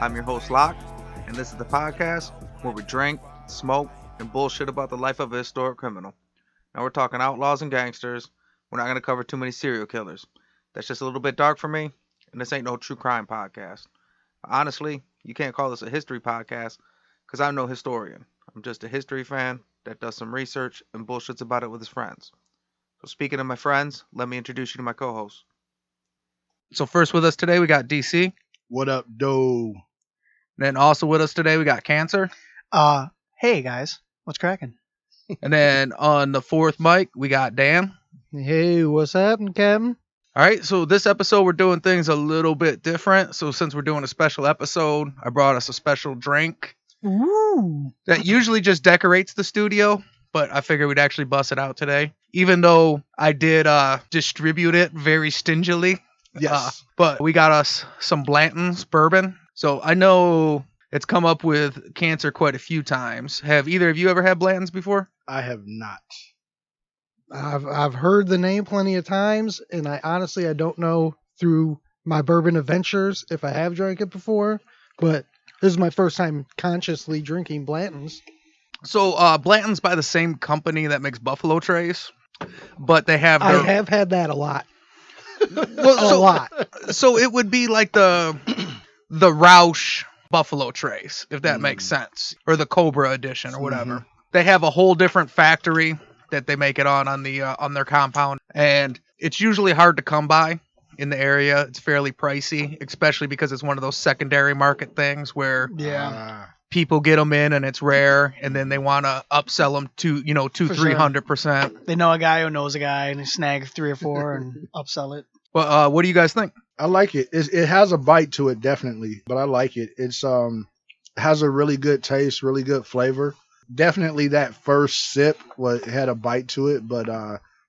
I'm your host, Locke, and this is the podcast where we drink, smoke, and bullshit about the life of a historic criminal. Now we're talking outlaws and gangsters. We're not going to cover too many serial killers. That's just a little bit dark for me, and this ain't no true crime podcast. Honestly, you can't call this a history podcast because I'm no historian. I'm just a history fan that does some research and bullshits about it with his friends. So speaking of my friends, let me introduce you to my co-host. So first with us today, we got DC. What up, doe? Then also with us today, we got Canc3r. Hey guys, what's cracking? And then on the fourth mic, we got Dan. Hey, what's happening, Captain? All right, so this episode, we're doing things a little bit different. So since we're doing a special episode, I brought us a special drink. Ooh. That usually just decorates the studio, but I figured we'd actually bust it out today. Even though I did distribute it very stingily. Yes. But we got us some Blanton's bourbon. So I know it's come up with Canc3r quite a few times. Have either of you ever had Blanton's before? I have not. I've heard the name plenty of times, and I don't know through my bourbon adventures if I have drank it before, but this is my first time consciously drinking Blanton's. So Blanton's by the same company that makes Buffalo Trace, but they have I have had that a lot. Well, a lot. So it would be like the Roush Buffalo Trace, if that makes sense, or the Cobra edition or whatever. Mm-hmm. They have a whole different factory that they make it on their compound, and it's usually hard to come by in the area. It's fairly pricey, especially because it's one of those secondary market things where people get them in and it's rare, and then they want to upsell them to 300%. They know a guy who knows a guy, and they snag 3 or 4 and upsell it. Well, what do you guys think? I like it. It has a bite to it, definitely, but I like it. It's has a really good taste, really good flavor. Definitely that first sip had a bite to it, but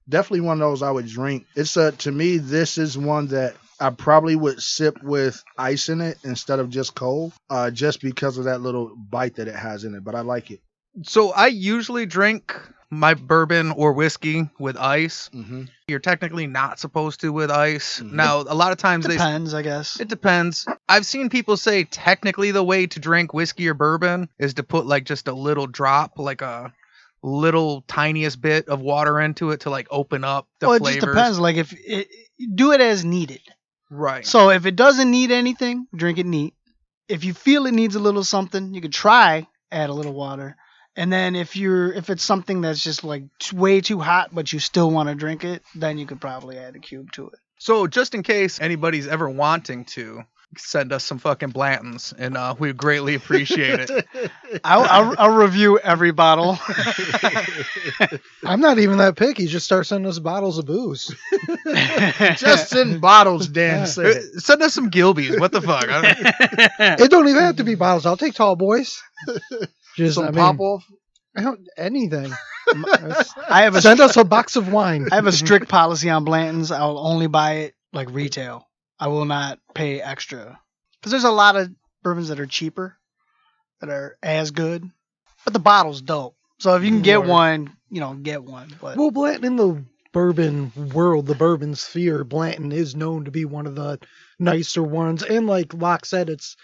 definitely one of those I would drink. It's to me, this is one that I probably would sip with ice in it instead of just cold, just because of that little bite that it has in it. But I like it. So I usually drink my bourbon or whiskey with ice. Mm-hmm. You're technically not supposed to with ice. Mm-hmm. Now, a lot of times depends, I guess. It depends. I've seen people say technically the way to drink whiskey or bourbon is to put like just a little drop, like a little tiniest bit of water into it to like open up the flavors. It just depends. Like if do it as needed. Right. So if it doesn't need anything, drink it neat. If you feel it needs a little something, you could try add a little water. And then if it's something that's just like way too hot, but you still want to drink it, then you could probably add a cube to it. So just in case anybody's ever wanting to, send us some fucking Blanton's, and we would greatly appreciate it. I'll review every bottle. I'm not even that picky. Just start sending us bottles of booze. Just send bottles, Dan said. Send us some Gilbys. What the fuck? It don't even have to be bottles. I'll take tall boys. Just some pop-off? Anything. Send us a box of wine. I have a strict policy on Blanton's. I'll only buy it like retail. I will not pay extra. Because there's a lot of bourbons that are cheaper, that are as good, but the bottle's dope. So if you can get one, get one. But well, Blanton in the bourbon world, the bourbon sphere, Blanton is known to be one of the nicer ones. And like Locke said, it's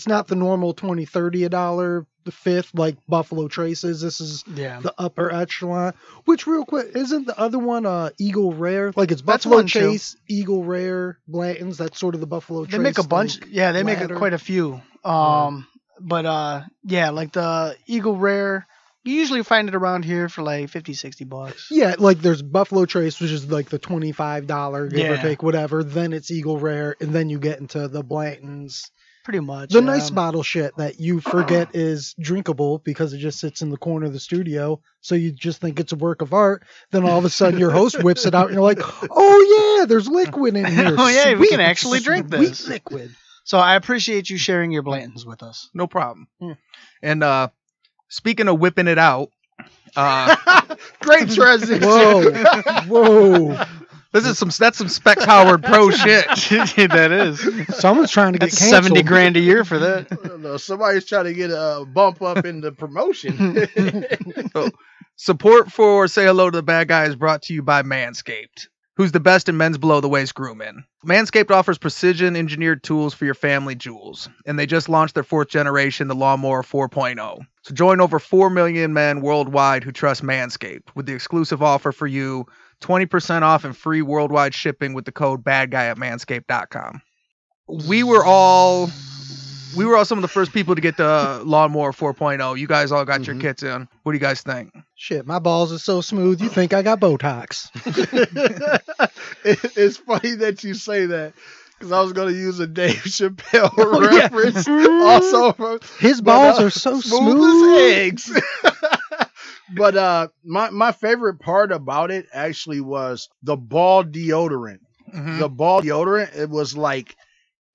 not the normal $20, $30 the fifth like Buffalo Traces. This is the upper echelon. Which real quick, isn't the other one Eagle Rare? Like it's Buffalo Chase, Eagle Rare, Blanton's. That's sort of the Buffalo Trace. They make a bunch. Yeah, they make quite a few. But like the Eagle Rare, you usually find it around here for like $50-$60. Yeah, like there's Buffalo Trace, which is like the $25 give or take, whatever. Then it's Eagle Rare, and then you get into the Blanton's. Pretty much. The nice bottle shit that you forget is drinkable because it just sits in the corner of the studio. So you just think it's a work of art. Then all of a sudden your host whips it out and you're like, oh yeah, there's liquid in here. Oh yeah, we can actually drink this. Sweet liquid. So I appreciate you sharing your Blanton's with us. No problem. Yeah. And speaking of whipping it out. Great transition. Whoa. That's some Specs Howard pro shit. That is. Someone's trying to get canceled. $70,000 a year for that. I don't know. Somebody's trying to get a bump up in the promotion. So, support for Say Hello to the Bad Guy is brought to you by Manscaped. who's the best in men's below-the-waist grooming. Manscaped offers precision-engineered tools for your family jewels, and they just launched their 4th generation, the Lawnmower 4.0. So join over 4 million men worldwide who trust Manscaped with the exclusive offer for you, 20% off and free worldwide shipping with the code BADGUY at manscaped.com. We were all some of the first people to get the Lawnmower 4.0. You guys all got your kits in. What do you guys think? Shit, my balls are so smooth, you think I got Botox. It's funny that you say that, because I was going to use a Dave Chappelle reference. Also, his balls are so smooth as eggs. But my favorite part about it actually was the ball deodorant. Mm-hmm. The ball deodorant, it was like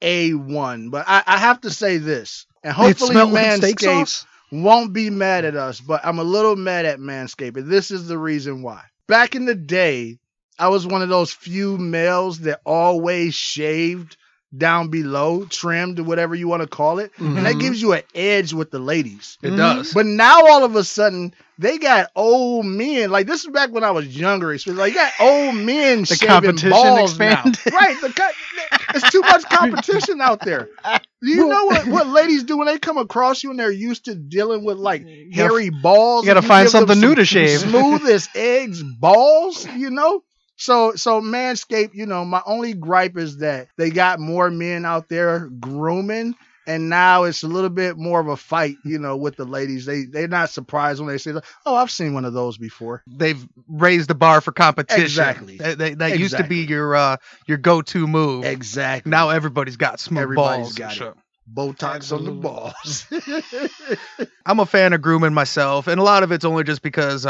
A1. But I have to say this, and hopefully Manscaped won't be mad at us, but I'm a little mad at Manscaped, and this is the reason why. Back in the day, I was one of those few males that always shaved down below, trimmed, or whatever you want to call it, and that gives you an edge with the ladies. It does. But now all of a sudden, they got old men. Like, this is back when I was younger. It's like, you got old men The shaving competition balls expanded. now. Right. It's too much competition out there. Do you know what ladies do when they come across you and they're used to dealing with, like, hairy balls? You got to find something new to shave. Smooth as eggs balls, you know? So Manscaped, my only gripe is that they got more men out there grooming, and now it's a little bit more of a fight, with the ladies. They're not surprised when they say, "Oh, I've seen one of those before." They've raised the bar for competition. Exactly. That used to be your go-to move. Exactly. Now everybody's got smooth balls. Got Sure. it. Botox on the balls. I'm a fan of grooming myself, and a lot of it's only just because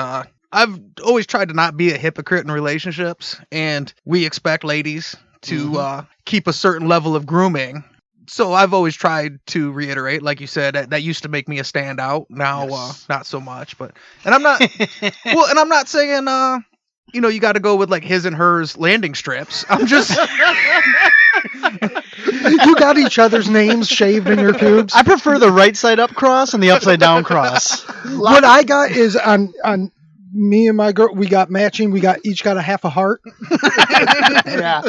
I've always tried to not be a hypocrite in relationships, and we expect ladies to keep a certain level of grooming. So I've always tried to reiterate, like you said, that used to make me a standout. Now, not so much. And I'm not. Well, and I'm not saying, you got to go with like his and hers landing strips. I'm just. You got each other's names shaved in your pubes. I prefer the right side up cross and the upside down cross. What I got is on me and my girl, we got matching. We each got a half a heart. Yeah,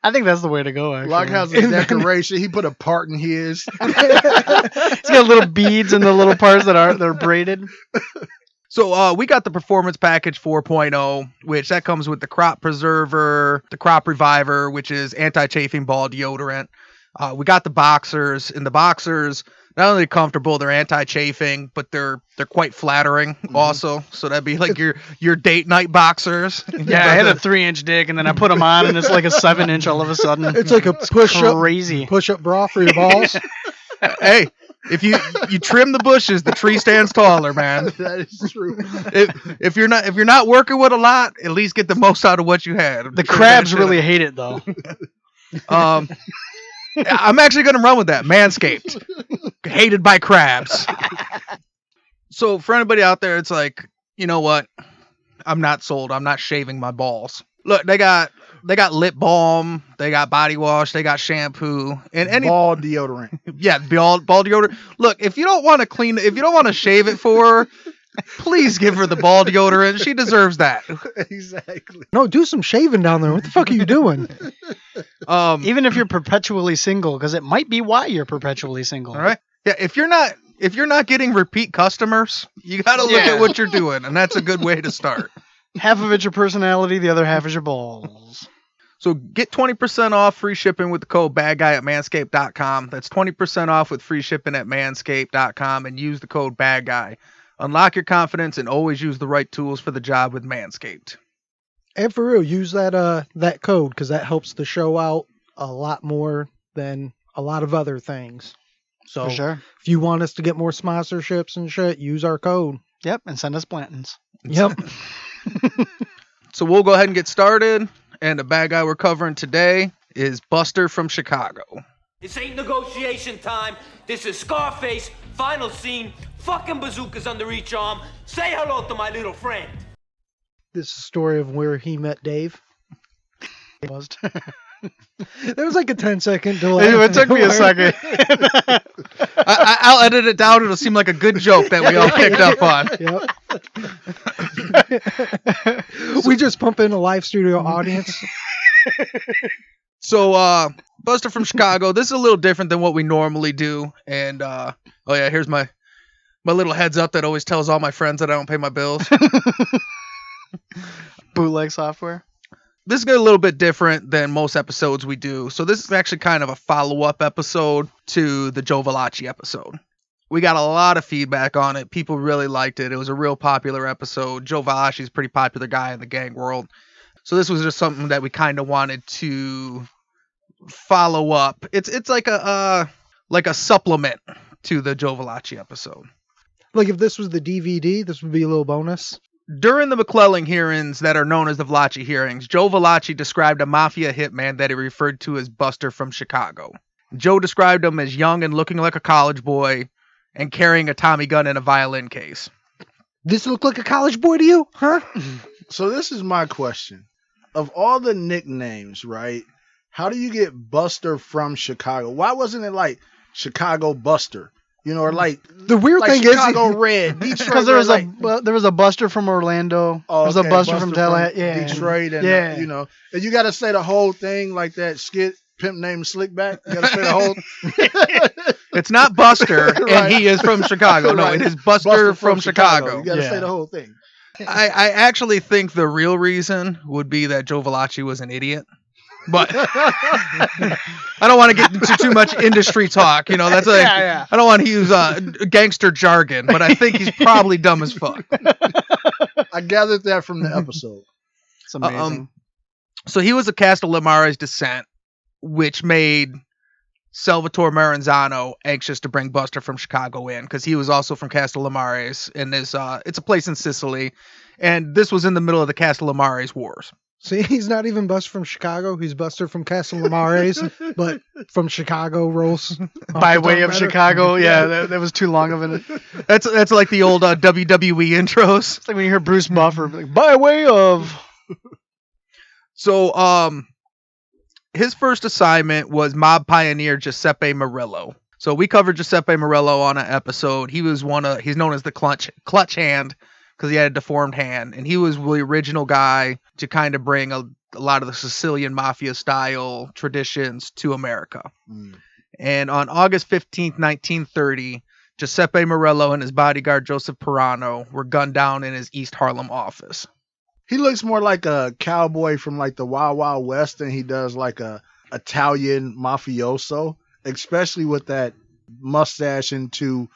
I think that's the way to go. Actually, Locke has a decoration. He put a part in his. It's got little beads in the little parts they're braided. So we got the Performance Package 4.0, which that comes with the Crop Preserver, the Crop Reviver, which is anti-chafing ball deodorant. We got the Boxers, and the Boxers, not only comfortable, they're anti-chafing, but they're quite flattering also. So that'd be like your date night Boxers. Yeah, I had a 3-inch dick, and then I put them on, and it's like a 7-inch all of a sudden. It's like a crazy push-up bra for your balls. Hey, if you trim the bushes, the tree stands taller, man. That is true. If you're not working with a lot, at least get the most out of what you had. The crabs really hate it though. I'm actually going to run with that. Manscaped. Hated by crabs. So for anybody out there, it's like, you know what? I'm not sold. I'm not shaving my balls. Look, they got lip balm, they got body wash, they got shampoo, and any ball deodorant. Yeah, ball deodorant. Look, if you don't want to shave it for her, please give her the ball deodorant. She deserves that. Exactly. No, do some shaving down there. What the fuck are you doing? Even if you're perpetually single, because it might be why you're perpetually single. All right. Yeah, if you're not getting repeat customers, you got to look at what you're doing, and that's a good way to start. Half of it's your personality, the other half is your balls. So get 20% off free shipping with the code BADGUY at manscaped.com. That's 20% off with free shipping at manscaped.com, and use the code BADGUY. Unlock your confidence and always use the right tools for the job with Manscaped. And for real, use that code, because that helps the show out a lot more than a lot of other things. So For sure. if you want us to get more sponsorships and shit, use our code. Yep, and send us Blantons. Yep. So we'll go ahead and get started. And the bad guy we're covering today is Buster from Chicago. This ain't negotiation time. This is Scarface. Final scene. Fucking bazookas under each arm. Say hello to my little friend. This is a story of where he met Dave. Buzzed. There was like a 10-second delay. It took me a second. I'll edit it down. It'll seem like a good joke that we all picked up on. Yep. We just pump in a live studio audience. So, Buster from Chicago, this is a little different than what we normally do. And, oh yeah, here's my little heads up that always tells all my friends that I don't pay my bills. Bootleg software. This is a little bit different than most episodes we do. So this is actually kind of a follow-up episode to the Joe Valachi episode. We got a lot of feedback on it. People really liked it. It was a real popular episode. Joe Valachi's a pretty popular guy in the gang world. So this was just something that we kind of wanted to follow up. It's like a supplement to the Joe Valachi episode. Like if this was the DVD, this would be a little bonus. During the McClellan hearings that are known as the Valachi hearings, Joe Valachi described a mafia hitman that he referred to as Buster from Chicago. Joe described him as young and looking like a college boy and carrying a Tommy gun in a violin case. This look like a college boy to you, huh? So this is my question. Of all the nicknames, right, how do you get Buster from Chicago? Why wasn't it like Chicago Buster? You know, or like the weird like thing Chicago is Red, because there was a Buster from Orlando. Oh, there was a Buster from Tallahassee, Detroit, and you know, and you got to say the whole thing like that skit. Pimp named Slickback. You got to say the whole. It's not Buster, Right. and he is from Chicago. No, Right. it is Buster from Chicago. You got to say the whole thing. I actually think the real reason would be that Joe Valachi was an idiot. But I don't want to get into too much industry talk. You know, that's like I don't want to use gangster jargon, but I think he's probably dumb as fuck. I gathered that from the episode. It's amazing. So he was of Castellamar's descent, which made Salvatore Maranzano anxious to bring Buster from Chicago in because he was also from Castellamar's, and it's a place in Sicily, and this was in the middle of the Castellamar's wars. See, he's not even Buster from Chicago. He's Buster from Castellamar's, but from Chicago rolls. By way of Chicago. Yeah, that was too long of it. That's like the old WWE intros. It's like when you hear Bruce Buffer, like, by way of. So, his first assignment was mob pioneer Giuseppe Morello. So we covered Giuseppe Morello on an episode. He's known as the clutch hand because he had a deformed hand, and he was the original guy to kind of bring a lot of the Sicilian mafia style traditions to America. And on August 15th, 1930, Giuseppe Morello and his bodyguard Joseph Pirano were gunned down in his East Harlem office. He looks more like a cowboy from like the Wild Wild West than he does like a Italian mafioso, especially with that mustache into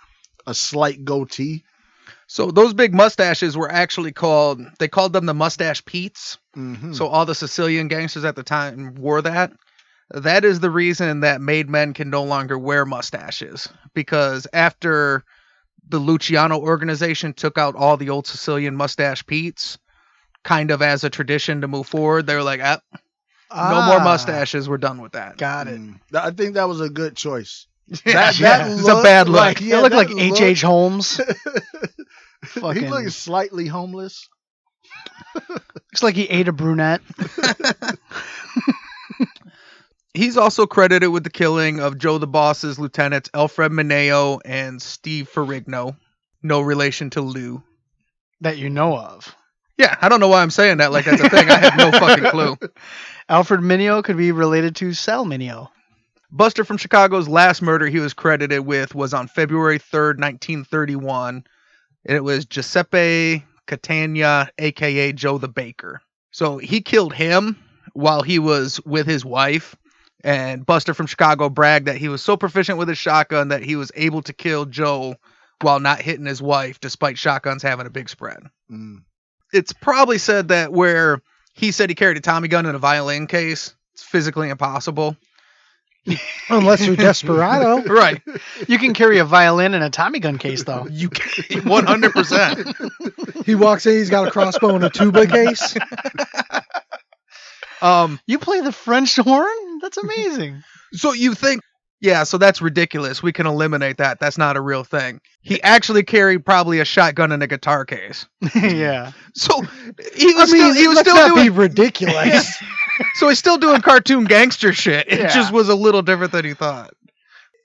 a slight goatee. So those big mustaches were actually they called them the Mustache Petes. Mm-hmm. So all the Sicilian gangsters at the time wore that. That is the reason that made men can no longer wear mustaches, because after the Luciano organization took out all the old Sicilian Mustache Petes, kind of as a tradition to move forward, they were like, no more mustaches. We're done with that. Got it. I think that was a good choice. Yeah, That it's a bad look. like- It looked like that H.H. Holmes. He Fucking looks slightly homeless. looks like he ate a brunette. He's also credited with the killing of Joe the Boss's lieutenants Alfred Mineo and Steve Ferrigno. No relation to Lou. That you know of. Yeah, I don't know why I'm saying that like that's a thing. I have no fucking clue. Alfred Mineo could be related to Sal Mineo. Buster from Chicago's last murder he was credited with was on February 3rd, 1931. And it was Giuseppe Catania, a.k.a. Joe the Baker. So he killed him while he was with his wife. And Buster from Chicago bragged that he was so proficient with his shotgun that he was able to kill Joe while not hitting his wife, despite shotguns having a big spread. It's probably said that where he said he carried a Tommy gun in a violin case, it's physically impossible. Unless you're Desperado. Right. You can carry a violin in a Tommy gun case, though. You can 100%. He walks in, he's got a crossbow and a tuba case. You play the French horn? That's amazing. So you think, yeah, so that's ridiculous. We can eliminate that. That's not a real thing. He actually carried probably a shotgun in a guitar case. Yeah. So he was still not doing be ridiculous. So he's still doing cartoon gangster shit. It Yeah. just was a little different than he thought.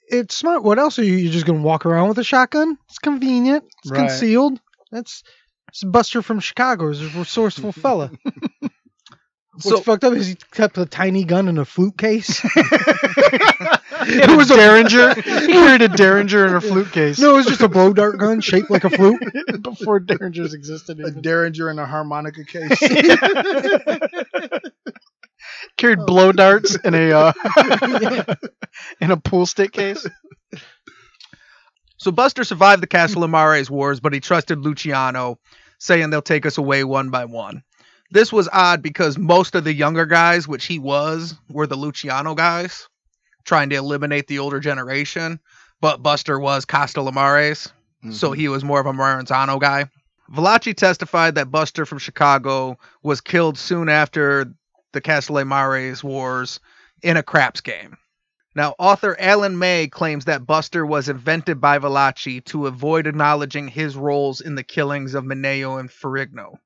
It's smart. What else are you? You're just gonna walk around with a shotgun? It's convenient. It's Right. concealed. That's It's Buster from Chicago. He's a resourceful fella. So- What's fucked up is he kept a tiny gun in a flute case. It was a Derringer. He carried a Derringer in a flute case. No, it was just a blow dart gun shaped like a flute. Before Derringers existed. A Derringer in a harmonica case. Carried blow darts in a in a pool stick case. So Buster survived the Castellamares wars, but he trusted Luciano, saying they'll take us away one by one. This was odd because most of the younger guys, which he was, were the Luciano guys, trying to eliminate the older generation. But Buster was Castellamares, so he was more of a Maranzano guy. Valachi testified that Buster from Chicago was killed soon after the Castellamares wars in a craps game. Now, author Alan May claims that Buster was invented by Valachi to avoid acknowledging his roles in the killings of Mineo and Ferrigno.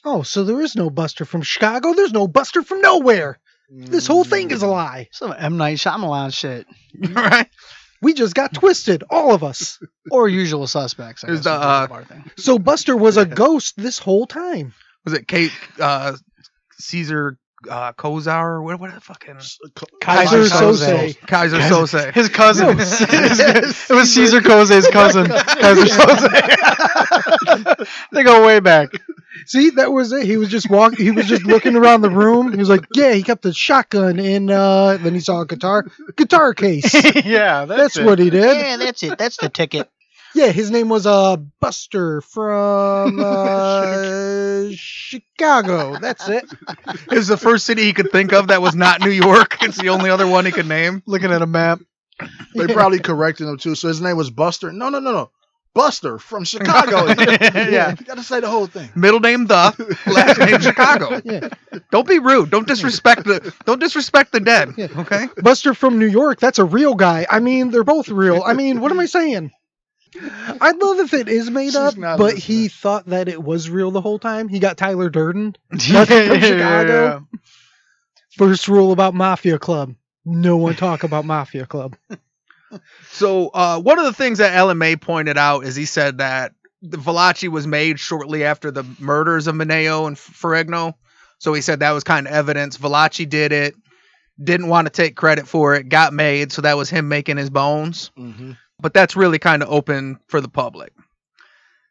Oh, so there is no Buster from Chicago? There's no Buster from nowhere. This whole thing is a lie. Some M. Night Shyamalan shit. Right? We just got twisted, all of us. Or Usual Suspects. I There's guess, the, is other thing. So Buster was a ghost this whole time. Was it Caesar Kozar? What the fucking... Kaiser Sose. Kaiser Sose. His cousin. It was Caesar Cose's cousin. Kaiser Sose. They go way back. See, that was it. He was just walking. He was just looking around the room. He was like, "Yeah." He kept a shotgun in. Then he saw a guitar case. Yeah, That's what he did. Yeah, that's it. That's the ticket. Yeah, his name was Buster from Chicago. That's it. It was the first city he could think of that was not New York. It's the only other one he could name. Looking at a map. They probably corrected him too. So his name was Buster. No. Buster from Chicago. Yeah. You got to say the whole thing. Middle name the, last name Chicago. Yeah. Don't be rude. Don't disrespect the dead. Yeah. Okay? Buster from New York. That's a real guy. I mean, they're both real. I mean, what am I saying? I'd love if it is made She's up, not but listening. he thought that it was real the whole time. He got Tyler Durden. Buster from Chicago. First rule about Mafia Club. No one talk about Mafia Club. So one of the things that Ellen May pointed out is he said that the Valachi was made shortly after the murders of Mineo and Ferrigno. So he said that was kind of evidence. Valachi did it, didn't want to take credit for it, got made, so that was him making his bones. Mm-hmm. But that's really kind of open for the public.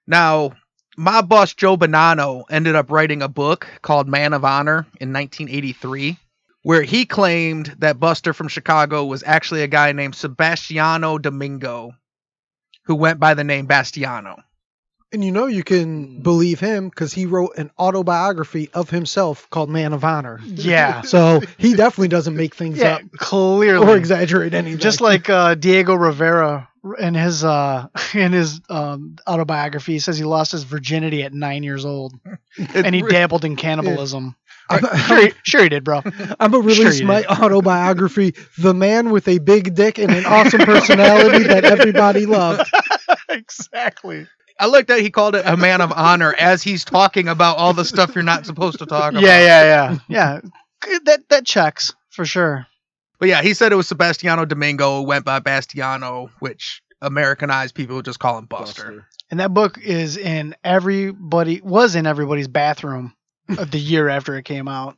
Now, my boss Joe Bonanno ended up writing a book called Man of Honor in 1983, where he claimed that Buster from Chicago was actually a guy named Sebastiano Domingo, who went by the name Bastiano. And you can believe him because he wrote an autobiography of himself called Man of Honor. Yeah. So he definitely doesn't make things Yeah, up clearly. or exaggerate anything. Just like Diego Rivera in his autobiography, he says he lost his virginity at 9 years old, and he dabbled in cannibalism. Sure he did, bro. I'm gonna release Sure you my did. autobiography, The Man with a Big Dick and an Awesome Personality That Everybody Loved. Exactly. I like that he called it a man of honor as he's talking about all the stuff you're not supposed to talk about. Yeah. That checks for sure. But yeah, he said it was Sebastiano Domingo, who went by Bastiano, which Americanized people would just call him Buster. And that book was in everybody's bathroom of the year after it came out.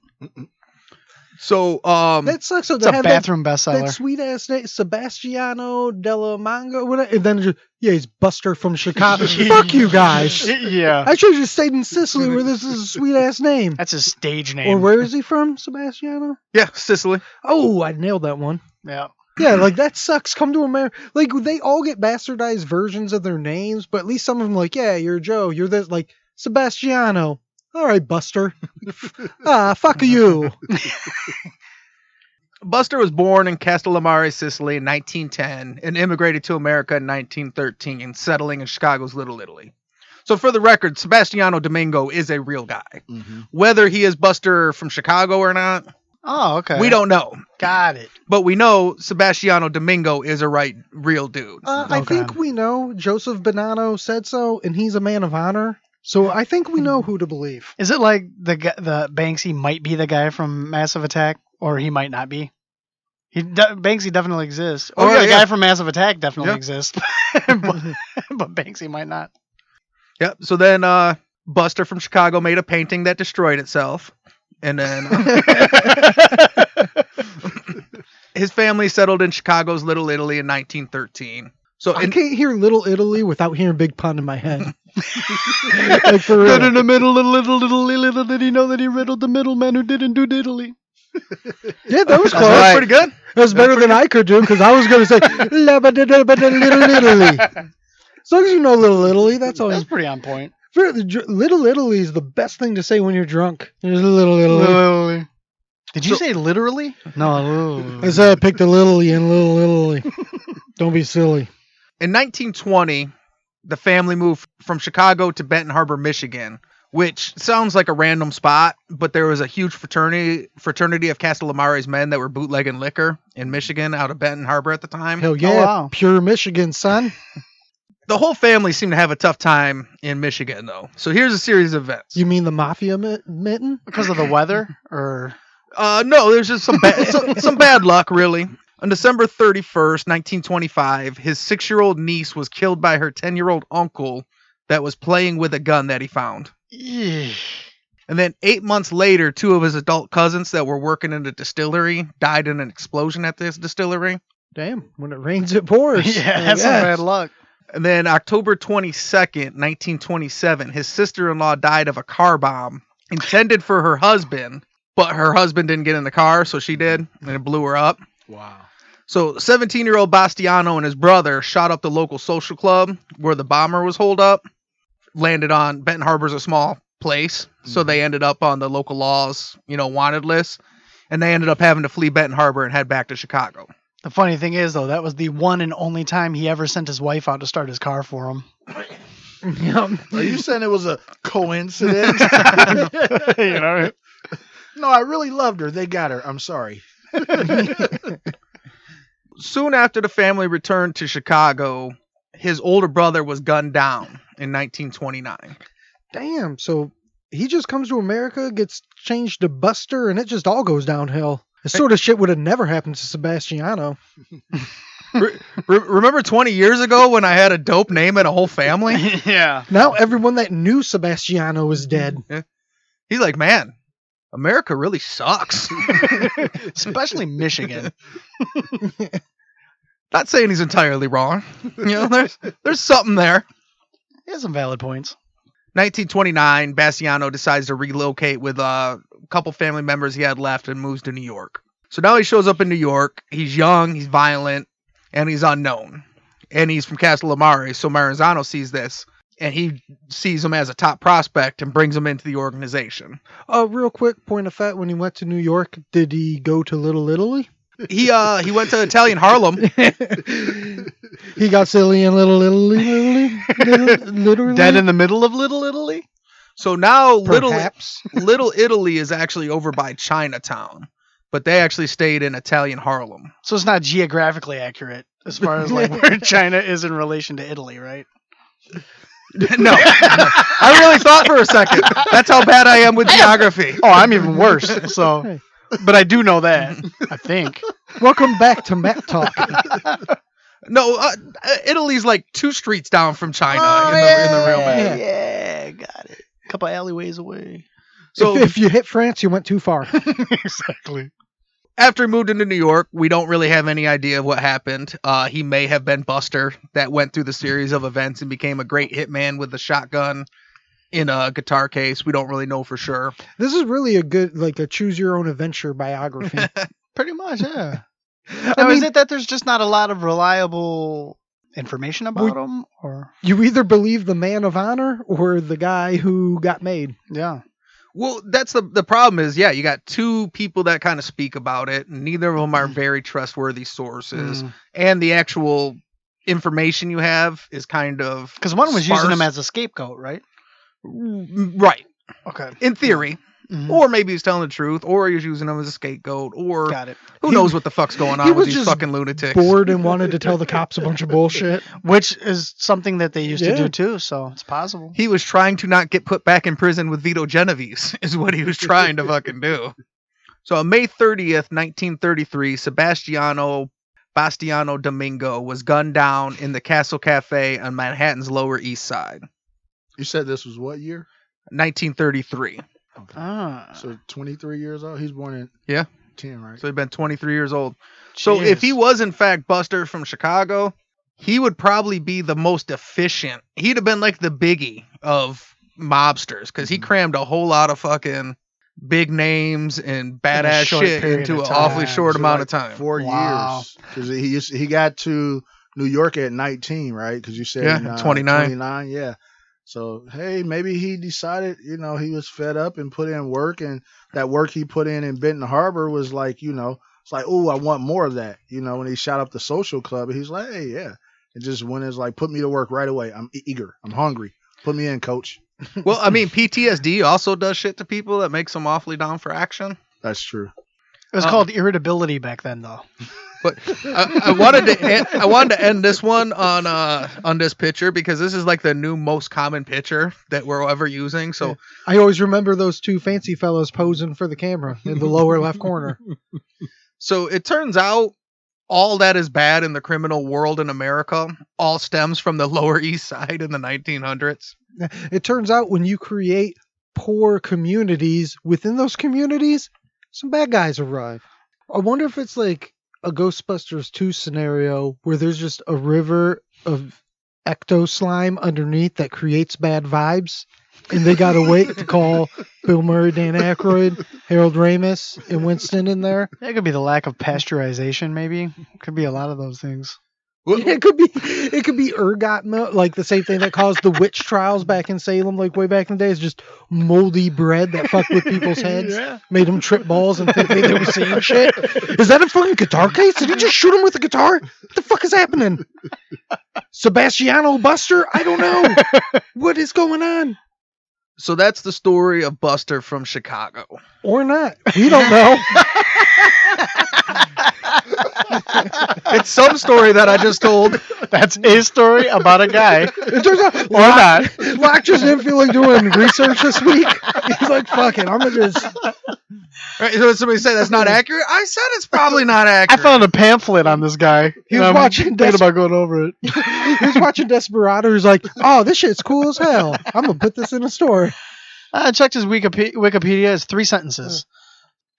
So, That sucks. So It's they a have bathroom that bestseller. sweet ass name, Sebastiano Della Mango, whatever. And then he's Buster from Chicago. Fuck you guys. Yeah. I should have just stayed in Sicily where this is a sweet ass name. That's his stage Or name. where is he from, Sebastiano? yeah, Sicily. Oh, I nailed that one. Yeah. Yeah, like that sucks. Come to America. Like they all get bastardized versions of their names, but at least some of them, like, yeah, you're Joe. You're this, like Sebastiano. All right, Buster. Fuck you. Buster was born in Castellamare, Sicily in 1910 and immigrated to America in 1913, settling in Chicago's Little Italy. So for the record, Sebastiano Domingo is a real guy. Mm-hmm. Whether he is Buster from Chicago or not, Oh, okay. we don't know. Got it. But we know Sebastiano Domingo is a real dude. I think we know Joseph Bonanno said so, and he's a man of honor. So I think we know who to believe. Is it like the Banksy might be the guy from Massive Attack, or he might not be? Banksy definitely exists, or the guy from Massive Attack definitely exists, but Banksy might not. Yep. So then Buster from Chicago made a painting that destroyed itself. And then his family settled in Chicago's Little Italy in 1913. So I can't hear Little Italy without hearing Big Pun in my head. Like for real. But in the middle, little did he know that he riddled the middleman who didn't do diddly. Yeah, that was close. That's pretty good. That was better than I could do because I was going to say Little Italy. As long as you know Little Italy, that's all. That's pretty on point. Little Italy is the best thing to say when you're drunk. There's Little Italy. Literally. Did you say literally? No. I said I picked a Little in Little Italy. Don't be silly. In 1920, the family moved from Chicago to Benton Harbor, Michigan, which sounds like a random spot, but there was a huge fraternity of Castellamare's men that were bootlegging liquor in Michigan out of Benton Harbor at the time. Hell yeah, wow. Pure Michigan, son. The whole family seemed to have a tough time in Michigan, though. So here's a series of events. You mean the mafia mitten? Because of the weather? Or No, there's just some bad luck, really. On December 31st, 1925, his 6-year-old niece was killed by her 10-year-old uncle that was playing with a gun that he found. And then 8 months later, 2 of his adult cousins that were working in a distillery died in an explosion at this distillery. Damn, when it rains, it pours. yeah, that's some bad luck. And then October 22nd, 1927, his sister-in-law died of a car bomb intended for her husband, but her husband didn't get in the car, so she did, and it blew her up. Wow. So 17-year-old Bastiano and his brother shot up the local social club where the bomber was holed up, landed on Benton Harbor's a small place, so they ended up on the local law's, wanted list, and they ended up having to flee Benton Harbor and head back to Chicago. The funny thing is, though, that was the one and only time he ever sent his wife out to start his car for him. Are you saying it was a coincidence? No, I really loved her. They got her. I'm sorry. Soon after the family returned to Chicago, his older brother was gunned down in 1929. Damn, so he just comes to America, gets changed to Buster, and it just all goes downhill. This sort of shit would have never happened to Sebastiano. Remember 20 years ago when I had a dope name and a whole family? Yeah. Now everyone that knew Sebastiano is dead. He's like, man, America really sucks. Especially Michigan. Not saying he's entirely wrong. There's something there. He has some valid points. 1929, Bastiano decides to relocate with a couple family members he had left and moves to New York. So now he shows up in New York. He's young, he's violent, and he's unknown. And he's from Castellamare, so Maranzano sees this, and he sees him as a top prospect and brings him into the organization. Real quick point of fact, when he went to New York, did he go to Little Italy? He went to Italian Harlem. He got silly in Little Italy. Dead in the middle of Little Italy? So now Perhaps. Little Italy is actually over by Chinatown, but they actually stayed in Italian Harlem. So it's not geographically accurate as far as like where China is in relation to Italy, right? No. I really thought for a second. That's how bad I am with geography. Oh, I'm even worse. So, but I do know that. I think. Welcome back to Matt Talk. No, Italy's like 2 streets down from China in the real map. Yeah, got it. A couple alleyways away. So if you hit France, you went too far. Exactly. After he moved into New York, we don't really have any idea of what happened. He may have been Buster that went through the series of events and became a great hitman with a shotgun in a guitar case. We don't really know for sure. This is really a good, like a choose your own adventure biography. Pretty much, yeah. Now, is it that there's just not a lot of reliable information about him? Or You either believe the man of honor or the guy who got made. yeah. Well, that's the problem is, you got 2 people that kind of speak about it, and neither of them are very trustworthy sources. And the actual information you have is kind of Because one was using sparse. him as a scapegoat, right? Right. Okay. In theory. Mhm. Or maybe he's telling the truth, or he's using them as a scapegoat, or Got it. who knows what the fuck's going he on with was these just fucking lunatics. Bored and wanted to tell the cops a bunch of bullshit. Which is something that they used to Yeah. do too, so it's possible. He was trying to not get put back in prison with Vito Genovese, is what he was trying to fucking do. So on May 30th, 1933, Bastiano Domingo was gunned down in the Castle Cafe on Manhattan's Lower East Side. You said this was what year? 1933. Ah. So 23 years old. He's born in Yeah. 10, right? So he'd been 23 years old. So if he was in fact Buster from Chicago, he would probably be the most efficient. He'd have been like the Biggie of mobsters because he crammed a whole lot of fucking big names and badass short shit period into of an awfully time. short So amount like of time. 4 Wow. years. Because he got to New York at 19, right? Because you said 29. 29, yeah. So, hey, maybe he decided, he was fed up and put in work, and that work he put in Benton Harbor was like, it's like, oh, I want more of that. When he shot up the social club, he's like, hey, yeah. And just when it's like, put me to work right away. I'm eager. I'm hungry. Put me in, coach. Well, I mean, PTSD also does shit to people that makes them awfully down for action. That's true. It was called irritability back then, though. But I wanted to end this one on this picture because this is like the new most common picture that we're ever using. So I always remember those two fancy fellows posing for the camera in the lower left corner. So it turns out all that is bad in the criminal world in America all stems from the Lower East Side in the 1900s. It turns out when you create poor communities, within those communities, some bad guys arrive. I wonder if it's like a Ghostbusters 2 scenario where there's just a river of ecto slime underneath that creates bad vibes, and they gotta wait to call Bill Murray, Dan Aykroyd, Harold Ramis, and Winston in there. It could be the lack of pasteurization, maybe. Could be a lot of those things. It could be ergot milk, like the same thing that caused the witch trials back in Salem, like way back in the day. It's just moldy bread that fucked with people's heads, made them trip balls and think they were seeing shit. Is that a fucking guitar case? Did he just shoot him with a guitar? What the fuck is happening? Sebastiano Buster? I don't know. What is going on? So that's the story of Buster from Chicago. Or not. We don't know. It's some story that I just told. That's a story about a guy. It turns out Or not. Locke just didn't feel like doing research this week. He's like, fuck it, I'm gonna just... Right, so somebody say that's not accurate. I said it's probably not I accurate. found a pamphlet on this guy. He was and I'm watching thinking about going over it. He was watching Desperado. He's like, oh, this shit's cool as hell. I'm gonna put this in a story. I checked his Wikipedia. It's 3 sentences.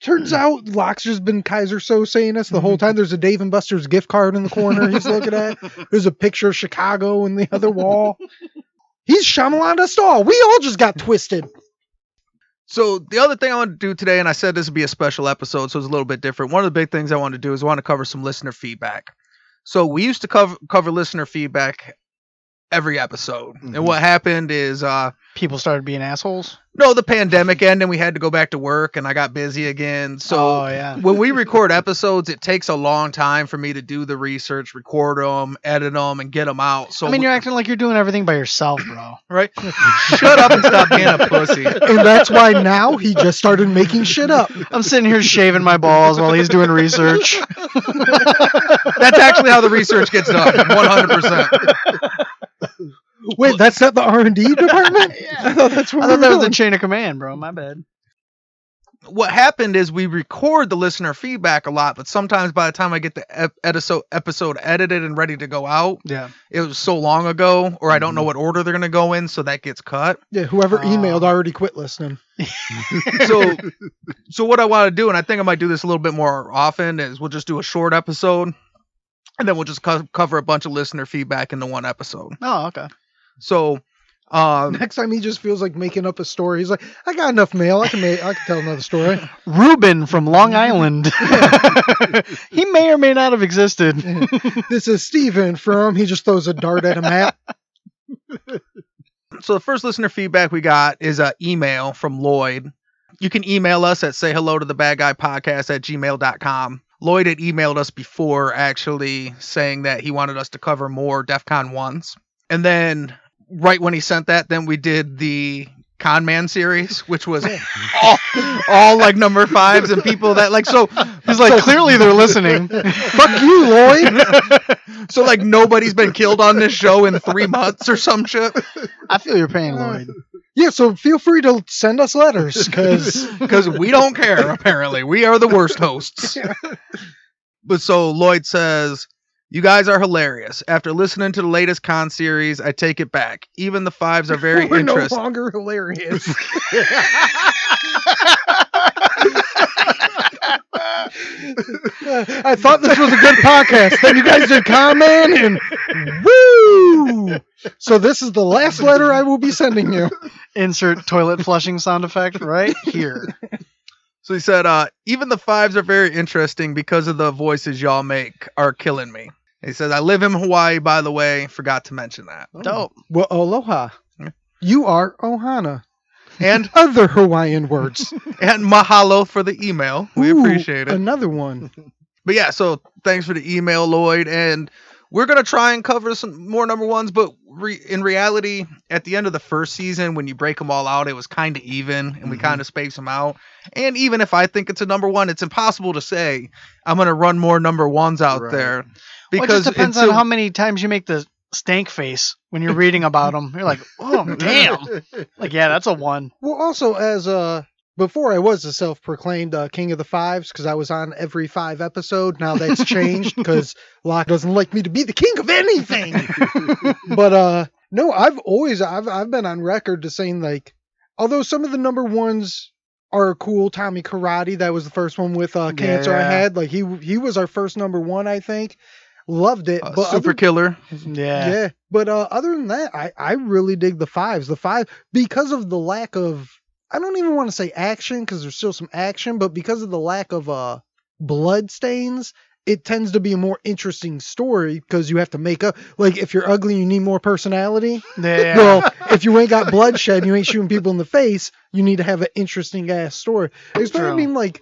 Turns out Locke's just been Kaiser so saying us the whole time. There's a Dave and Buster's gift card in the corner he's looking at. There's a picture of Chicago in the other wall. He's Shyamalan us all. We all just got twisted. So the other thing I want to do today, and I said this would be a special episode, so it's a little bit different. One of the big things I want to do is I want to cover some listener feedback. So we used to cover listener feedback every episode. Mm-hmm. And what happened is people started being assholes. No, the pandemic ended and we had to go back to work and I got busy again. So when we record episodes, it takes a long time for me to do the research, record them, edit them, and get them out. So I mean, you're acting like you're doing everything by yourself, bro. Right? Shut up and stop being a pussy. And that's why now he just started making shit up. I'm sitting here shaving my balls while he's doing research. That's actually how the research gets done. 100%. Wait, that's not the R&D department? Yeah. I thought that was the chain of command, bro. My bad. What happened is we record the listener feedback a lot, but sometimes by the time I get the episode edited and ready to go out, it was so long ago, or I don't know what order they're going to go in, so that gets cut. Yeah, whoever emailed already quit listening. So what I want to do, and I think I might do this a little bit more often, is we'll just do a short episode, and then we'll just cover a bunch of listener feedback into one episode. Oh, okay. So next time he just feels like making up a story. He's like, I got enough mail. I can tell another story. Ruben from Long Island. He may or may not have existed. This is Steven from... He just throws a dart at a map. So the first listener feedback we got is an email from Lloyd. You can email us at sayhellotothabadguypodcast@gmail.com. Lloyd had emailed us before actually saying that he wanted us to cover more DEF CON 1s. And then right when he sent that, then we did the Con Man series, which was all like number 5s and people that like, so he's like, clearly they're listening. Fuck you, Lloyd. So like nobody's been killed on this show in 3 months or some shit. I feel your pain, Lloyd. Yeah, so feel free to send us letters because we don't care. Apparently, we are the worst hosts. But so Lloyd says, You guys are hilarious. After listening to the latest con series, I take it back. Even the fives are very We're no interesting. longer hilarious. I thought this was a good podcast. Then you guys did comment and woo! So this is the last letter I will be sending you. Insert toilet flushing sound effect right here. So he said, even the fives are very interesting because of the voices y'all make are killing me. He says, I live in Hawaii, by the way. Forgot to mention that. Dope. Well, aloha. Yeah. You are Ohana. And Other Hawaiian words. and mahalo for the email. We Ooh, appreciate it. Another one. But yeah, so thanks for the email, Lloyd. And we're going to try and cover some more number ones. But in reality, at the end of the first season, when you break them all out, it was kind of even. And we kind of space them out. And even if I think it's a number one, it's impossible to say I'm going to run more number ones out there. Well, it Because just depends on how many times you make the stank face when you're reading about them. You're like, oh, damn. Like, yeah, that's a one. Well, also, as before I was a self-proclaimed king of the fives because I was on every 5 episode. Now that's changed because Locke doesn't like me to be the king of anything. But no, I've been on record to saying, like, although some of the number ones are cool, Tommy Karate, that was the first one with Canc3r I had. Like, he was our first number one, I think. Loved it. But Super Killer. Yeah. But other than that, I really dig the fives. The five, because of the lack of, I don't even want to say action because there's still some action, but because of the lack of blood stains, it tends to be a more interesting story because you have to make up. Like, if you're ugly, you need more personality. Yeah. Well, if you ain't got bloodshed, you ain't shooting people in the face, you need to have an interesting ass story. Especially, I mean, like,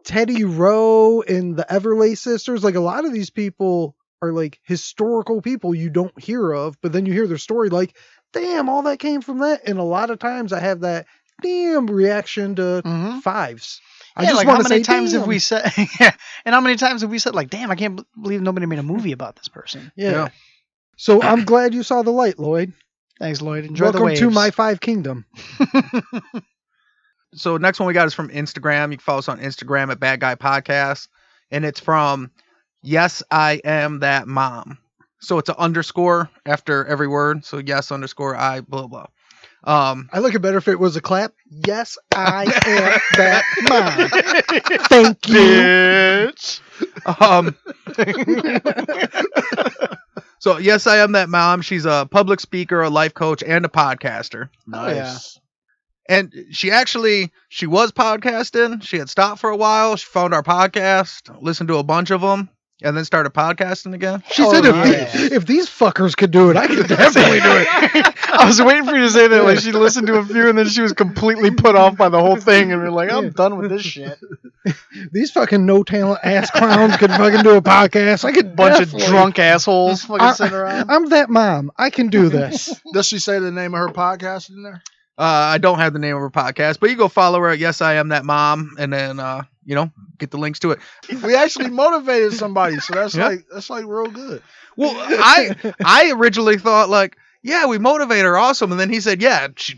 Teddy Rowe and the Everlay sisters, like, a lot of these people are like historical people you don't hear of, but then you hear their story like, damn, all that came from that. And a lot of times I have that damn reaction to fives. I just like, want how to many say, times damn. have we said, yeah, and how many times have we said, like, damn, I can't believe nobody made a movie about this person. Yeah. So I'm glad you saw the light, Lloyd. Thanks, Lloyd. Enjoy the Welcome waves. to my 5 kingdom. So next one we got is from Instagram. You can follow us on Instagram at Bad Guy Podcast. And it's from Yes, I Am That Mom. So it's an underscore after every word. So yes, underscore I, blah, blah. I like it better if it was a clap. Yes, I am that mom. Thank you. Bitch. So yes, I am that mom. She's a public speaker, a life coach, and a podcaster. Nice. And she was podcasting. She had stopped for a while. She found our podcast, listened to a bunch of them, and then started podcasting again. She said, if these fuckers could do it, I could definitely do it. I was waiting for you to say that. Like, she listened to a few and then she was completely put off by the whole thing. And we're like, I'm done with this shit. These fucking no talent ass clowns could fucking do a podcast. I could Bunch of drunk assholes fucking sitting around. I'm that mom. I can do this. Does she say the name of her podcast in there? I don't have the name of her podcast, but you go follow her at Yes, I Am That Mom, and then get the links to it. We actually motivated somebody, so that's like real good. Well, I originally thought like, yeah, we motivate her, awesome, and then he said, yeah, she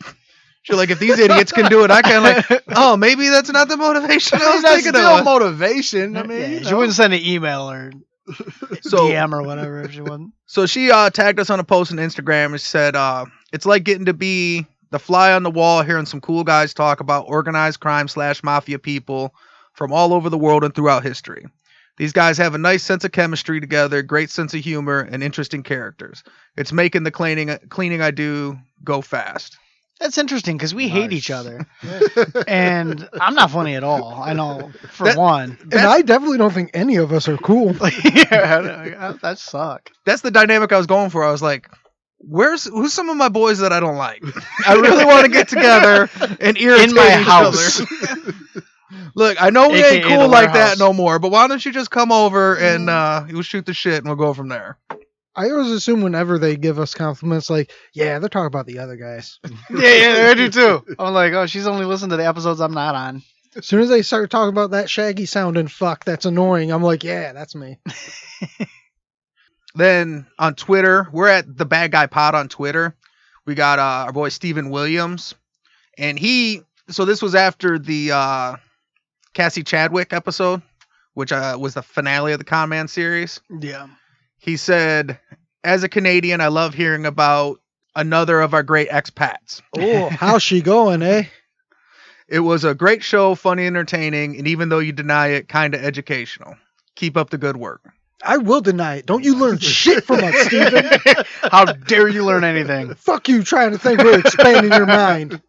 like, if these idiots can do it, I can. Like, oh, maybe that's not the motivation I was That's thinking still of. motivation. I mean, She wouldn't send an email or DM or whatever if she wouldn't. So she tagged us on a post on Instagram and she said, it's like getting to be the fly on the wall, hearing some cool guys talk about organized crime / mafia people from all over the world and throughout history. These guys have a nice sense of chemistry together, great sense of humor, and interesting characters. It's making the cleaning I do go fast. That's interesting because we hate each other. And I'm not funny at all. I know, one. And I definitely don't think any of us are cool. Yeah, that suck. That's the dynamic I was going for. I was like, who's some of my boys that I don't like? I really want to get together and irritate in my each house. other. Look, I know we AKA ain't cool the like warehouse. that no more, but why don't you just come over and we'll shoot the shit and we'll go from there. I always assume whenever they give us compliments, like, yeah, they're talking about the other guys. Yeah, I do too. I'm like, oh, she's only listened to the episodes I'm not on. As soon as they start talking about that shaggy sounding fuck that's annoying, I'm like, yeah, that's me. Then on Twitter, we're at the Bad Guy Pod on Twitter. We got our boy Steven Williams, and so this was after the Cassie Chadwick episode, which was the finale of the Con Man series. Yeah. He said, as a Canadian, I love hearing about another of our great expats. Oh, how's she going, eh? It was a great show, funny, entertaining, and even though you deny it, kind of educational. Keep up the good work. I will deny it. Don't you learn shit from us, Steven. How dare you learn anything? Fuck you trying to think we're expanding your mind.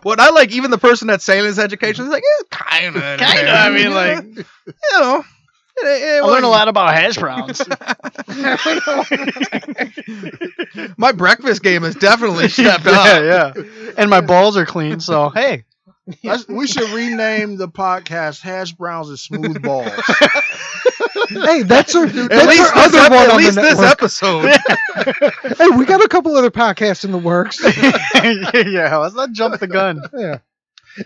What I like, even the person that's saying his education is like, kind of. I mean, like, you know. I learned a lot about hash browns. My breakfast game has definitely stepped up. Yeah. And my balls are clean, so hey. We should rename the podcast Hash Browns and Smooth Balls. Hey, that's our At least this episode. Hey, we got a couple other podcasts in the works. Yeah, let's not jump the gun. Yeah.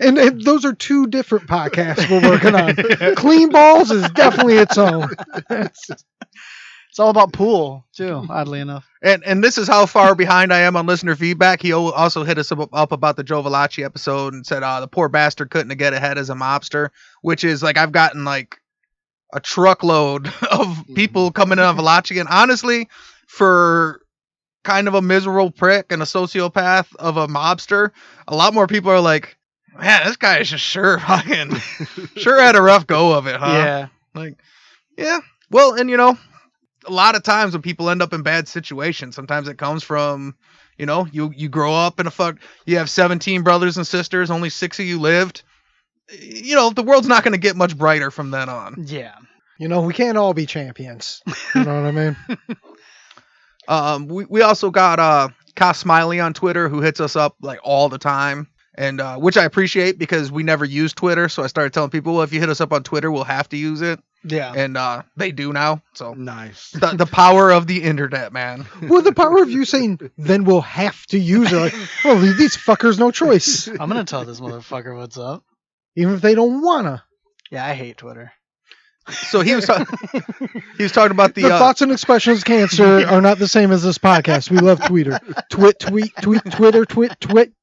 And those are two different podcasts we're working on. Clean Balls is definitely its own. It's all about pool, too, oddly enough. And this is how far behind I am on listener feedback. He also hit us up about the Joe Valachi episode and said, the poor bastard couldn't get ahead as a mobster, which is like, I've gotten like a truckload of people coming in on Valachi. And honestly, for kind of a miserable prick and a sociopath of a mobster, a lot more people are like, man, this guy is just sure had a rough go of it, huh? Yeah. Like, yeah. Well, and you know, a lot of times when people end up in bad situations, sometimes it comes from, you know, you grow up in you have 17 brothers and sisters, only 6 of you lived. You know, the world's not going to get much brighter from then on. Yeah. You know, we can't all be champions. You know what I mean? We also got Ka Smiley on Twitter, who hits us up like all the time. And which I appreciate because we never use Twitter. So I started telling people, well, if you hit us up on Twitter, we'll have to use it. Yeah. And they do now. So Nice. The power of the internet, man. Well, the power of you saying, then we'll have to use it. Like, well, leave these fuckers no choice. I'm going to tell this motherfucker what's up. Even if they don't wanna. Yeah, I hate Twitter. So he was talking about the thoughts and expressions of Canc3r are not the same as this podcast. We love Twitter.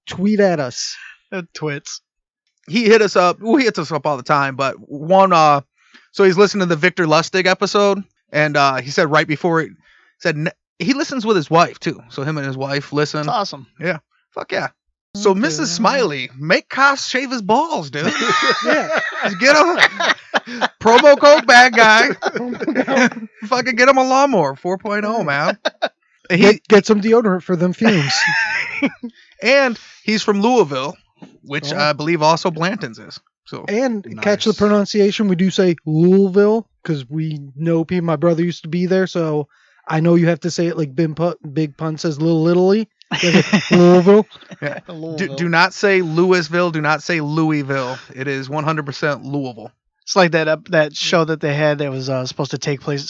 Tweet at us. Twits. He hit us up. Well, he hits us up all the time, but one so he's listening to the Victor Lustig episode, and he said right before he said he listens with his wife too. So him and his wife listen. That's awesome. Yeah. Fuck yeah. So Mrs. Smiley, make Koss shave his balls, dude. Yeah. Just get him promo code bad guy. Fucking get him a lawnmower 4.0, man. Get some deodorant for them fumes. And he's from Louisville, which I believe also Blanton's is. So and Nice. catch the pronunciation. We do say Louisville because we know people. My brother used to be there, so I know you have to say it like Big Pun says Little Italy. Louisville. yeah. Do not say Louisville. Do not say Louisville. It is 100% Louisville. It's like that show that they had that was supposed to take place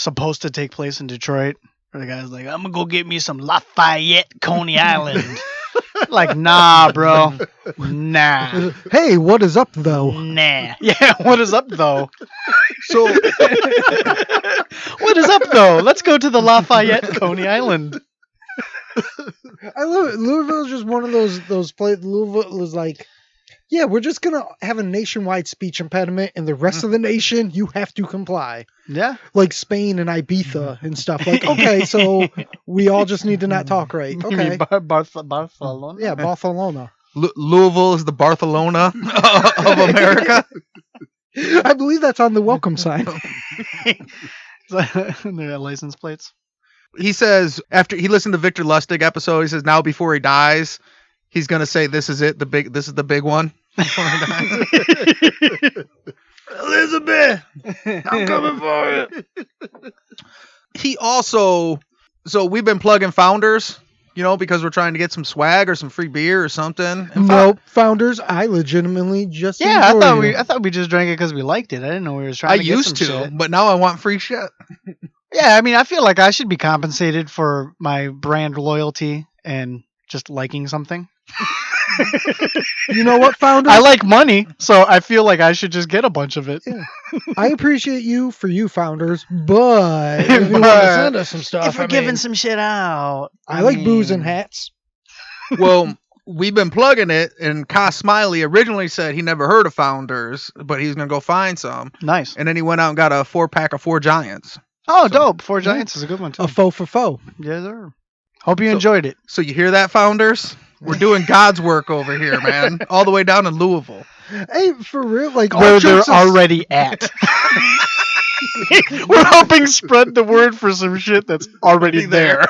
in Detroit, where the guy's like, I'm gonna go get me some Lafayette, Coney Island. Like, nah, bro, nah. Hey, what is up though? Nah. Yeah, what is up though? So What is up though? Let's go to the Lafayette, Coney Island. I love it. Louisville is just one of those places. Louisville was like, yeah, we're just gonna have a nationwide speech impediment, and the rest of the nation, you have to comply. Yeah. Like Spain and Ibiza and stuff. Like, okay, so we all just need to not talk right. You mean Okay. Barcelona? Yeah, Barcelona. Louisville is the Barcelona of America. I believe that's on the welcome sign. They got license plates. He says after he listened to Victor Lustig episode, he says now before he dies, he's gonna say this is it. This is the big one. Elizabeth, I'm coming for you. He also, so we've been plugging Founders, you know, because we're trying to get some swag or some free beer or something. And Nope, Founders, I legitimately just Yeah, enjoy it. I thought we just drank it because we liked it. I didn't know we were trying I to get used some to, shit. but now I want free shit. Yeah, I mean, I feel like I should be compensated for my brand loyalty and just liking something. You know what, Founders? I like money, so I feel like I should just get a bunch of it. Yeah. I appreciate you for you, Founders, but if you want to send us some stuff, If we're giving some shit out, I like booze and hats. Well, we've been plugging it, and Ka Smiley originally said he never heard of Founders, but he was gonna go find some, Nice. and then he went out and got a 4-pack of 4 Giants. Oh, dope. Four Giants is a good one, too. A foe for foe. Yeah, sir. Hope you enjoyed it. So you hear that, founders? We're doing God's work over here, man. All the way down in Louisville. Hey, for real, like all Where they're jokes already at. We're helping spread the word for some shit that's already there.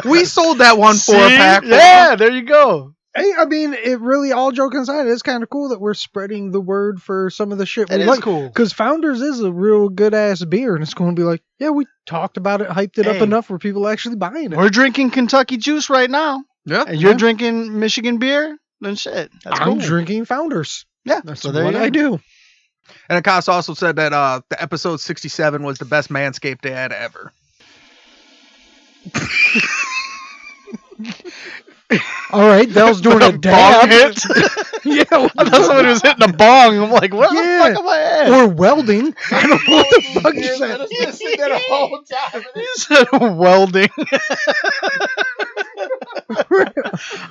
We sold that one for a See? pack. Yeah, there you go. Hey, I mean, it really, all joking aside, it's kind of cool that we're spreading the word for some of the shit It we is like. cool. Because Founders is a real good ass beer, and it's going to be like, yeah, we talked about it, hyped it up Hey. enough where people are actually buying it. We're drinking Kentucky juice right now. Yeah. And you're Yeah. drinking Michigan beer? Then shit. That's I'm cool. drinking Founders. Yeah. That's so there what you I go. do. And Akash also said that the episode 67 was the best Manscaped they had ever. All right, Dell's doing a Bong dab. hit. Yeah, I thought somebody was hitting a bong. I'm like, what Yeah. the fuck am I at? or welding. I don't know what the fuck you said. He said welding.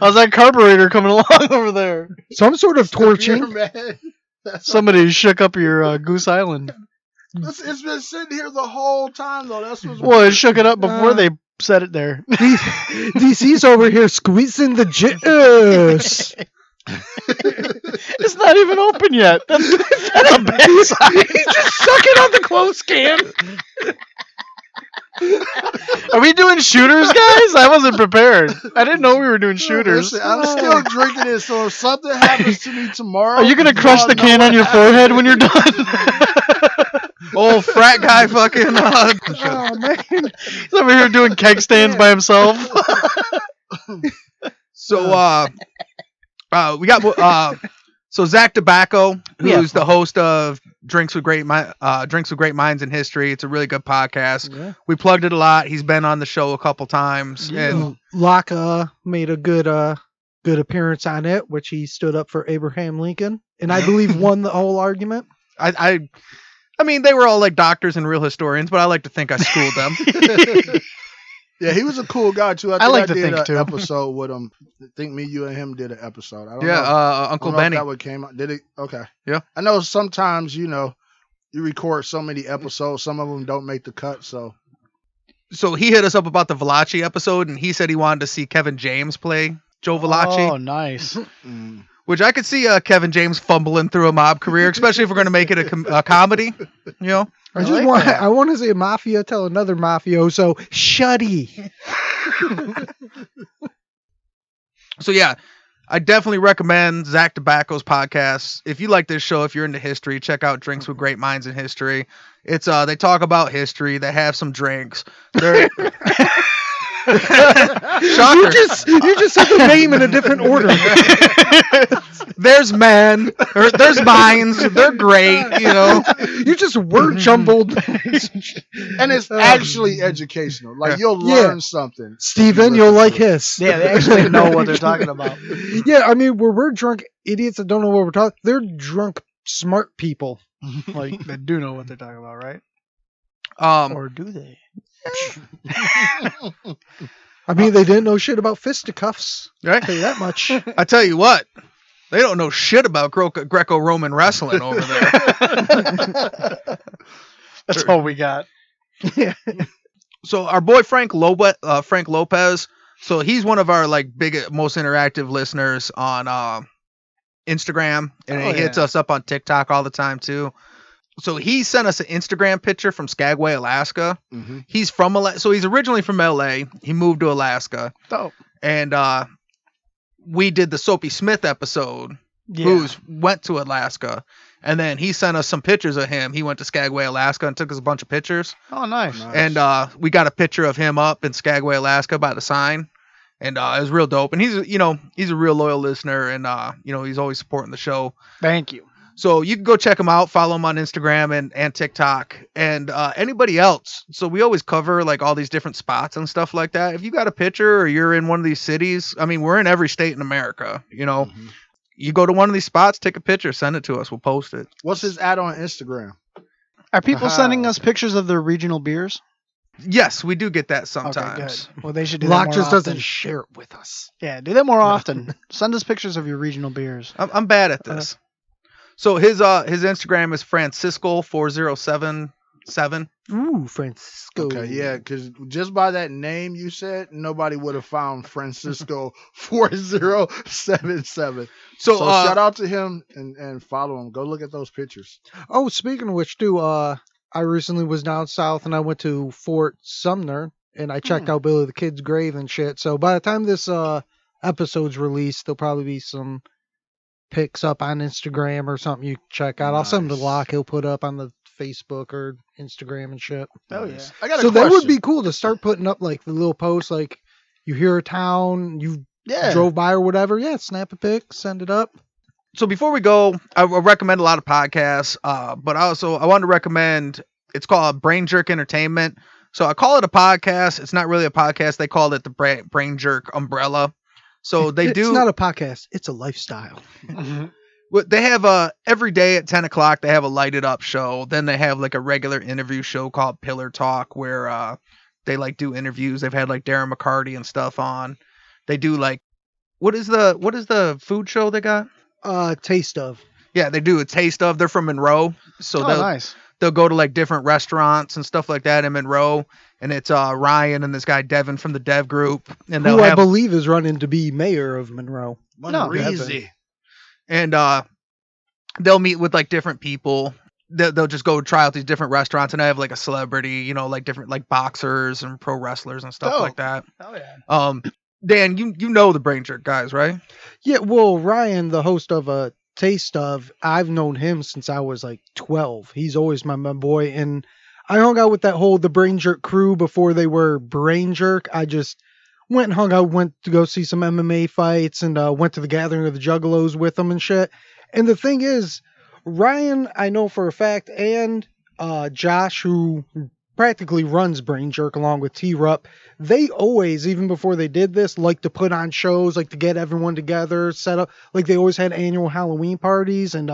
How's that carburetor coming along over there? Some sort of torching. Man. Somebody shook up your Goose Island. It's been sitting here the whole time, though. That's what's Well, it shook it up before they set it there. DC's over here squeezing the juice. It's not even open yet. That's a bad sign. He's just sucking on the close can. Are we doing shooters, guys? I wasn't prepared. I didn't know we were doing shooters. Listen, I'm still drinking it, so if something happens to me tomorrow, Are you gonna crush the can on your forehead when you're done? Old frat guy fucking. Oh man. He's over here doing keg stands by himself. So we got so Zach Tobacco, who's the host of Drinks with Great Minds in History. It's a really good podcast. Yeah. We plugged it a lot. He's been on the show a couple times, and Locke made a good appearance on it, which he stood up for Abraham Lincoln, and I believe won the whole argument. I mean, they were all like doctors and real historians, but I like to think I schooled them. Yeah, he was a cool guy too. I like to did think, an too. episode with him. I think me, you, and him did an episode. I don't Yeah, know. Uncle I don't know if Benny. that one came out. Did it? Okay. Yeah. I know sometimes you record so many episodes, some of them don't make the cut. So So he hit us up about the Valachi episode, and he said he wanted to see Kevin James play Joe Valachi, Oh, nice. which I could see Kevin James fumbling through a mob career, especially if we're going to make it a comedy. You know, I like that. I want to see a mafia tell another mafioso, shuddy. so yeah, I definitely recommend Zach Tobacco's podcast. If you like this show, if you're into history, check out Drinks with Great Minds in History. It's they talk about history, they have some drinks. They're Shocker. You just said the name in a different order. There's men, or there's mines. They're great, you know. You just word jumbled. and it's actually educational. Like you'll learn something. Steven, you'll like his. Yeah, they actually know what they're talking about. Yeah, I mean, where we're drunk idiots that don't know what we're talking, they're drunk smart people. Like, they do know what they're talking about, right? Or do they? I mean, they didn't know shit about fisticuffs. Right? I'll tell you that much. I tell you what, they don't know shit about Greco-Roman wrestling over there. That's all we got. Yeah. So our boy Frank Lopez, so he's one of our like most interactive listeners on Instagram, and he hits us up on TikTok all the time too. So he sent us an Instagram picture from Skagway, Alaska. Mm-hmm. He's from so he's originally from LA. He moved to Alaska, Dope. and we did the Soapy Smith episode. Yeah. Who's went to Alaska, and then he sent us some pictures of him. He went to Skagway, Alaska, and took us a bunch of pictures. Oh, nice. And we got a picture of him up in Skagway, Alaska, by the sign, and it was real dope. And he's a real loyal listener, and he's always supporting the show. Thank you. So you can go check him out, follow him on Instagram and TikTok, and anybody else. So we always cover like all these different spots and stuff like that. If you got a picture or you're in one of these cities, I mean, we're in every state in America. Mm-hmm. You go to one of these spots, take a picture, send it to us. We'll post it. What's his ad on Instagram? Are people sending us pictures of their regional beers? Yes, we do get that Okay, sometimes. good. Well, they should do Locke that more just often. doesn't share it with us. Yeah, do that more often. Send us pictures of your regional beers. I'm bad at this. So his Instagram is Francisco407. 7. Ooh, Francisco. Okay, yeah, because just by that name you said, nobody would have found Francisco 4077. So, So shout out to him and follow him. Go look at those pictures. Oh, speaking of which, too, I recently was down south and I went to Fort Sumner and I checked out Billy the Kid's grave and shit. So by the time this episode's released, there'll probably be some pics up on Instagram or something you can check out. I'll send them to Locke. He'll put up on the Facebook or Instagram and shit. Oh yeah. I got a So question. that would be cool to start putting up like the little posts, like you hear a town, you drove by or whatever. Yeah, snap a pic, send it up. So before we go, I recommend a lot of podcasts, but I wanted to recommend, it's called Brain Jerk Entertainment. So I call it a podcast. It's not really a podcast. They call it the Brain Jerk umbrella. So It's not a podcast. It's a lifestyle. They have every day at 10 o'clock, they have a lighted up show. Then they have like a regular interview show called Pillar Talk where they like do interviews. They've had like Darren McCarty and stuff on. They do like, what is the food show they got? Taste of. Yeah, they do a taste of. They're from Monroe. So Nice. they'll go to like different restaurants and stuff like that in Monroe. And it's Ryan and this guy Devin from the Dev Group. And Who I believe is running to be mayor of Monroe. Easy. And they'll meet with like different people. They'll just go try out these different restaurants, and I have like a celebrity, you know, like different like boxers and pro wrestlers and stuff like that. Oh yeah. Dan, you know the Brain Jerk guys, right? Yeah, well, Ryan, the host of a Taste of, I've known him since I was like 12. He's always my boy, and I hung out with the Brain Jerk crew before they were Brain Jerk. I just went and hung out, went to go see some MMA fights, and went to the Gathering of the Juggalos with them and shit. And the thing is, Ryan, I know for a fact, and Josh, who practically runs Brain Jerk along with T-Rup, they always, even before they did this, like to put on shows, like to get everyone together, set up, like they always had annual Halloween parties and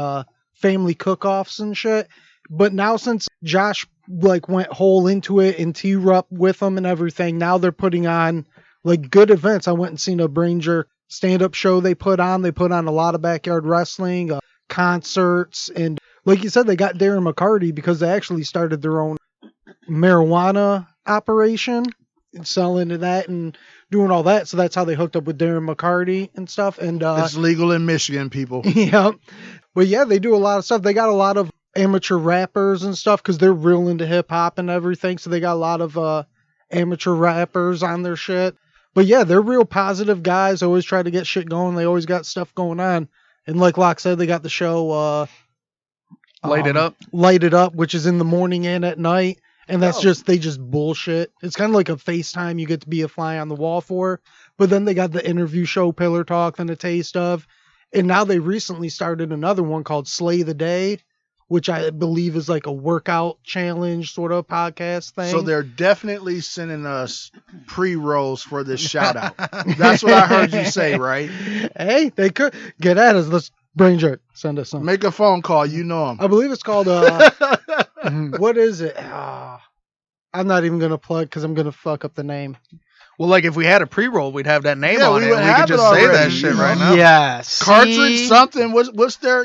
family cook-offs and shit. But now since Josh like went whole into it and T-Rup with them and everything, now they're putting on like good events. I went and seen a Brain Jerk stand-up show they put on. They put on a lot of backyard wrestling, concerts, and like you said, they got Darren McCarty because they actually started their own marijuana operation and selling to that and doing all that. So that's how they hooked up with Darren McCarty and stuff. And it's legal in Michigan, people. Yeah. But yeah, they do a lot of stuff. They got a lot of amateur rappers and stuff because they're real into hip hop and everything. So they got a lot of amateur rappers on their shit. But yeah, they're real positive guys. Always try to get shit going. They always got stuff going on. And like Locke said, they got the show Light It Up, which is in the morning and at night. And that's they just bullshit. It's kind of like a FaceTime you get to be a fly on the wall for. But then they got the interview show, Pillar Talk, and a Taste of. And now they recently started another one called Slay the Day, which I believe is like a workout challenge sort of podcast thing. So they're definitely sending us pre-rolls for this shout out. That's what I heard you say, right? Hey, they could get at us. Let's Brain Jerk. Send us some. Make a phone call. You know them. I believe it's called, what is it? I'm not even going to plug because I'm going to fuck up the name. Well, like if we had a pre-roll, we'd have that name Yeah, on we it. would And we have could it just say that already, shit you right know? now. Yes. Cartridge something. What's their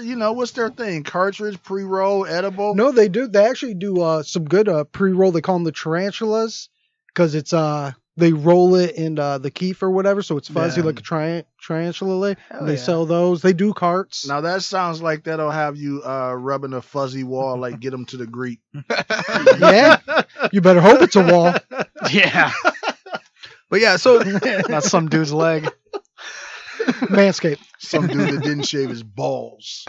thing? Cartridge, pre-roll, edible? No, they do. They actually do some good pre-roll. They call them the tarantulas because it's they roll it in the keef or whatever, so it's fuzzy like a tarantula. And they sell those. They do carts. Now that sounds like that'll have you rubbing a fuzzy wall, like get them to the Greek. Yeah, you better hope it's a wall. Yeah. But yeah, so Not some dude's leg. Manscaped. Some dude that didn't shave his balls.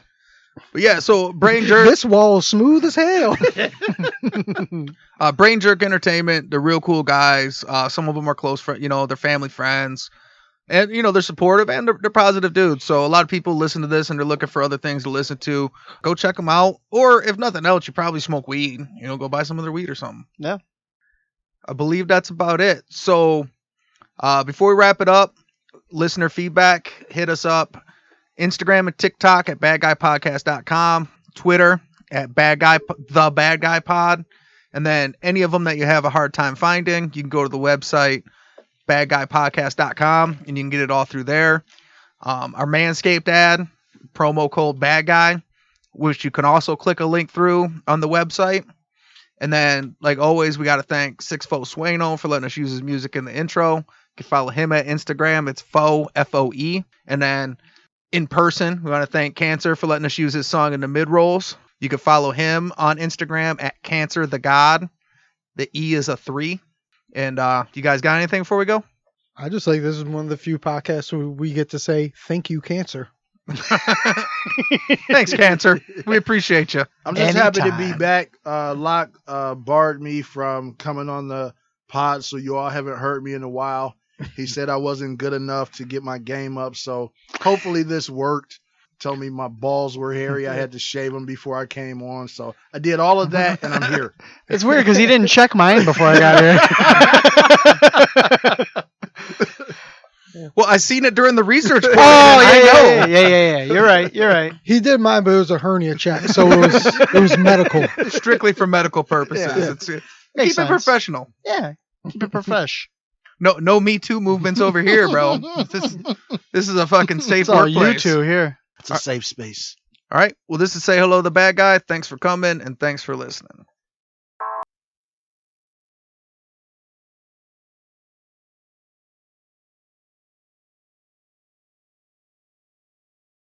But yeah, so Brain Jerk. This wall is smooth as hell. Brain Jerk Entertainment, they're real cool guys. Some of them are close friends, they're family friends. And, they're supportive and they're positive dudes. So a lot of people listen to this and they're looking for other things to listen to. Go check them out. Or if nothing else, you probably smoke weed. Go buy some of their weed or something. Yeah. I believe that's about it. So before we wrap it up, listener feedback, hit us up. Instagram and TikTok at badguypodcast.com. Twitter at the bad guy pod. And then any of them that you have a hard time finding, you can go to the website badguypodcast.com and you can get it all through there. Our Manscaped ad, promo code badguy, which you can also click a link through on the website. And then, like always, we got to thank Sixfo Sueno for letting us use his music in the intro. You can follow him at Instagram. It's Foe, F-O-E. And then in person, we want to thank Canc3r for letting us use his song in the mid-rolls. You can follow him on Instagram at Canc3r the God. The E is a 3. And you guys got anything before we go? I just like this is one of the few podcasts where we get to say thank you, Canc3r. Thanks, Canc3r. We appreciate you. I'm just happy to Anytime. be back. Locke barred me from coming on the pod, so you all haven't heard me in a while. He said I wasn't good enough to get my game up, so hopefully this worked. Told me my balls were hairy. I had to shave them before I came on, so I did all of that, and I'm here. It's weird because he didn't check mine before I got here. Well, I seen it during the research part. Oh, I know. yeah. You're right. He did mine, but it was a hernia check, so it was medical. Strictly for medical purposes. Yeah. It's, keep Makes it sense. professional. Yeah, keep it profesh. No Me Too movements over here, bro. This is a fucking safe It's all you workplace. two here. It's a safe space. All right. Well, this is Say Hello to the Bad Guy. Thanks for coming, and thanks for listening.